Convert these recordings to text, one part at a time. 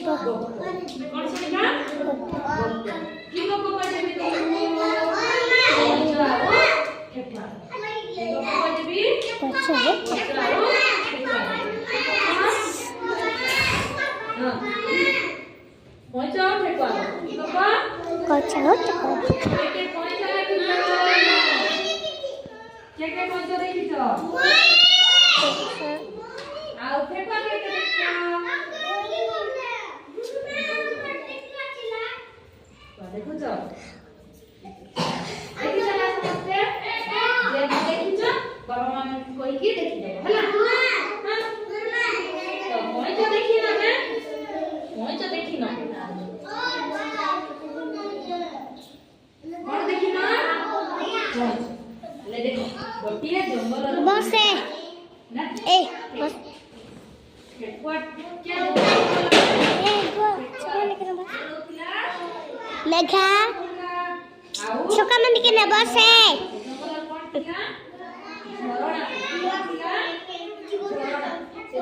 कौन सुनिका की को कहबे तू ठेकुआ की को कहबे हां पहुंचो ठेकुआ की को कचरो ठेकुआ के पहुंचो देखियो के पहुंचो देखियो आओ ठेकुआ के देखियो देखो जो देखि चला समझते जे देखि जो बाबा मामा कोई की देखि दे हला हां तो कोई जो देखि ना मैं कोई जो देखि ना कौन देखि ना ले देखो गोटिए जंगल बस ए ना ए बस व्हाट क्या ए गो चलो लेके बस मेघा छोका मम्मी के ने बस है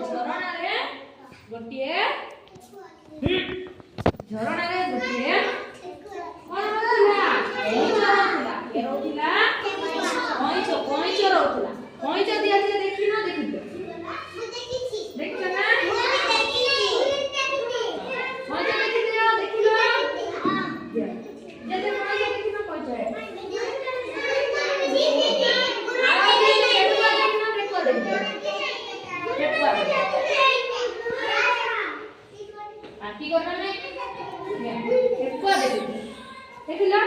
झरणा रे गोटिए कोइचो दिया दिया देखि ना देखि देखि ना कोइचो देखि दिया देखि लो जैसे कोइचो देखि ना कोइचो है आती करना नहीं ठेकुआ देखि लो देखि ना